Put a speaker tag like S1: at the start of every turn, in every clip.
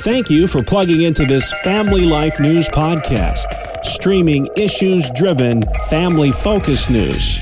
S1: Thank you for plugging into this Family Life News podcast, streaming issues-driven, family-focused news.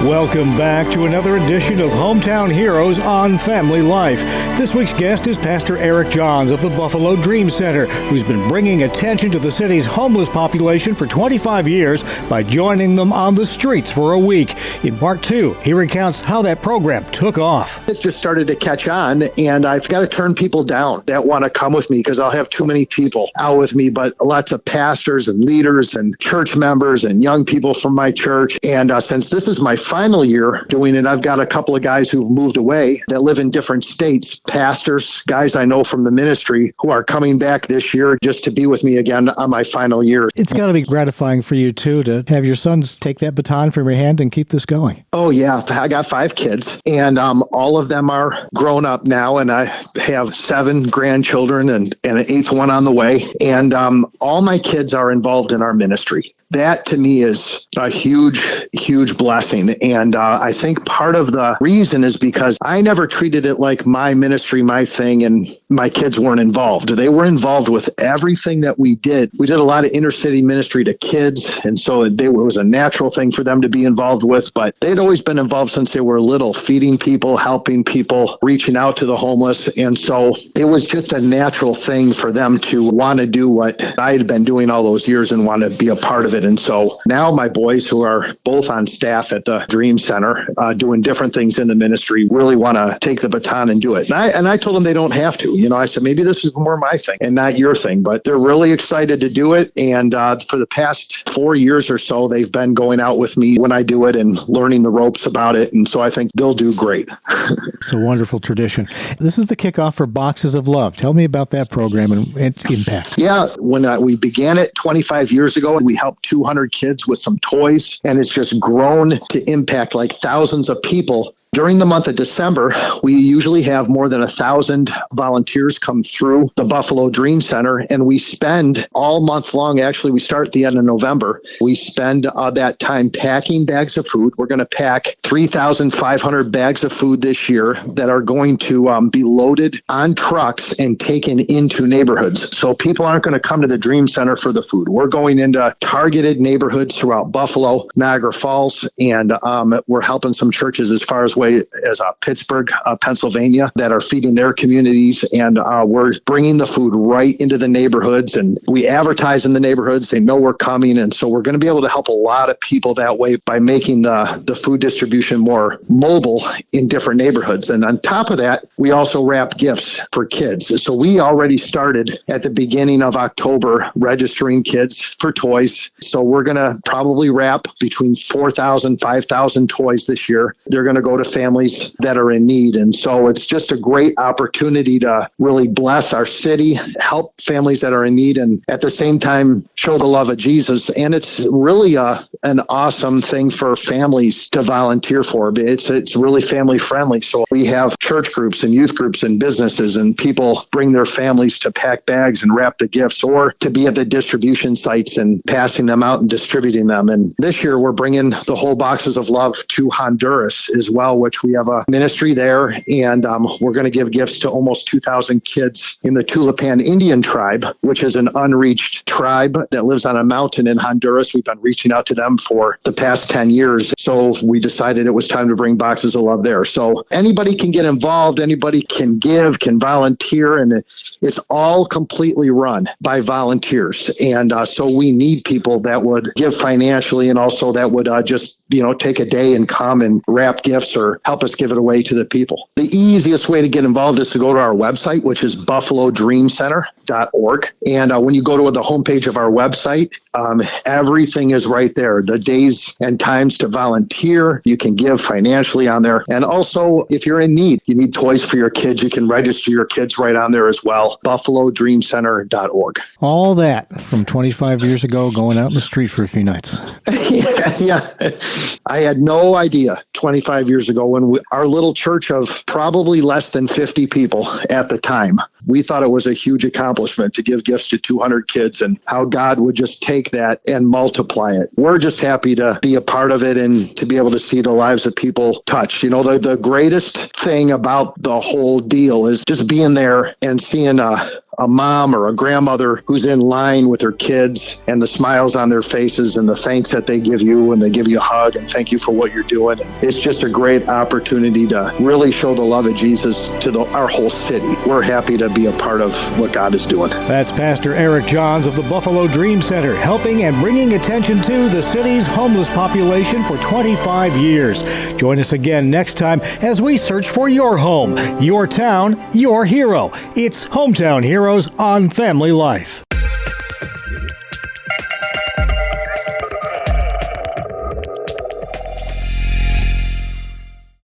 S2: Welcome back to another edition of Hometown Heroes on Family Life. This week's guest is Pastor Eric Johns of the Buffalo Dream Center, who's been bringing attention to the city's homeless population for 25 years by joining them on the streets for a week. In part 2, he recounts how that program took off.
S3: It's just started to catch on, and I've got to turn people down that want to come with me because I'll have too many people out with me, but lots of pastors and leaders and church members and young people from my church. And since this is my final year doing it, I've got a couple of guys who've moved away that live in different states, pastors, guys I know from the ministry who are coming back this year just to be with me again on my final year.
S2: It's got to be gratifying for you, too, to have your sons take that baton from your hand and keep this going.
S3: Oh, yeah. I got 5 kids, and all of them are grown up now, and I have 7 grandchildren and an 8th one on the way. And all my kids are involved in our ministry. That to me is a huge, huge blessing. And I think part of the reason is because I never treated it like my ministry, my thing, and my kids weren't involved. They were involved with everything that we did. We did a lot of inner city ministry to kids. And so it was a natural thing for them to be involved with. But they'd always been involved since they were little, feeding people, helping people, reaching out to the homeless. And so it was just a natural thing for them to want to do what I had been doing all those years and want to be a part of it. And so now my boys, who are both on staff at the Dream Center, doing different things in the ministry, really want to take the baton and do it. And I told them they don't have to. I said, maybe this is more my thing and not your thing, but they're really excited to do it. And for the past 4 years or so, they've been going out with me when I do it and learning the ropes about it. And so I think they'll do great.
S2: It's a wonderful tradition. This is the kickoff for Boxes of Love. Tell me about that program and its impact.
S3: Yeah, when we began it 25 years ago, we helped 200 kids with some toys, and it's just grown to impact like thousands of people. During the month of December, we usually have more than 1,000 volunteers come through the Buffalo Dream Center, and we spend all month long. Actually, we start at the end of November. We spend that time packing bags of food. We're going to pack 3,500 bags of food this year that are going to be loaded on trucks and taken into neighborhoods. So people aren't going to come to the Dream Center for the food. We're going into targeted neighborhoods throughout Buffalo, Niagara Falls, and we're helping some churches as far as Pittsburgh, Pennsylvania, that are feeding their communities. And we're bringing the food right into the neighborhoods, and we advertise in the neighborhoods. They know we're coming. And so we're going to be able to help a lot of people that way by making the food distribution more mobile in different neighborhoods. And on top of that, we also wrap gifts for kids. So we already started at the beginning of October registering kids for toys. So we're going to probably wrap between 4,000, 5,000 toys this year. They're going to go to families that are in need. And so it's just a great opportunity to really bless our city, help families that are in need, and at the same time show the love of Jesus. And it's really an awesome thing for families to volunteer for. It's really family friendly. So we have church groups and youth groups and businesses, and people bring their families to pack bags and wrap the gifts, or to be at the distribution sites and passing them out and distributing them. And this year we're bringing the whole Boxes of Love to Honduras as well, which we have a ministry there, and we're going to give gifts to almost 2,000 kids in the Tulapan Indian tribe, which is an unreached tribe that lives on a mountain in Honduras. We've been reaching out to them for the past 10 years, so we decided it was time to bring Boxes of Love there. So anybody can get involved, anybody can give, can volunteer, and it's all completely run by volunteers. And so we need people that would give financially, and also that would just take a day and come and wrap gifts or help us give it away to the people. The easiest way to get involved is to go to our website, which is buffalodreamcenter.org. And when you go to the homepage of our website, everything is right there. The days and times to volunteer, you can give financially on there. And also, if you're in need, you need toys for your kids, you can register your kids right on there as well. buffalodreamcenter.org.
S2: All that from 25 years ago, going out in the street for a few nights.
S3: Yeah. I had no idea 25 years ago when our little church of probably less than 50 people at the time, we thought it was a huge accomplishment to give gifts to 200 kids and how God would just take that and multiply it. We're just happy to be a part of it and to be able to see the lives of people touched. You know, the greatest thing about the whole deal is just being there and seeing a mom or a grandmother who's in line with her kids and the smiles on their faces and the thanks that they give you when they give you a hug and thank you for what you're doing. It's just a great opportunity to really show the love of Jesus to our whole city. We're happy to be a part of what God is doing.
S2: That's Pastor Eric Johns of the Buffalo Dream Center, helping and bringing attention to the city's homeless population for 25 years. Join us again next time as we search for your home, your town, your hero. It's Hometown Heroes on Family Life.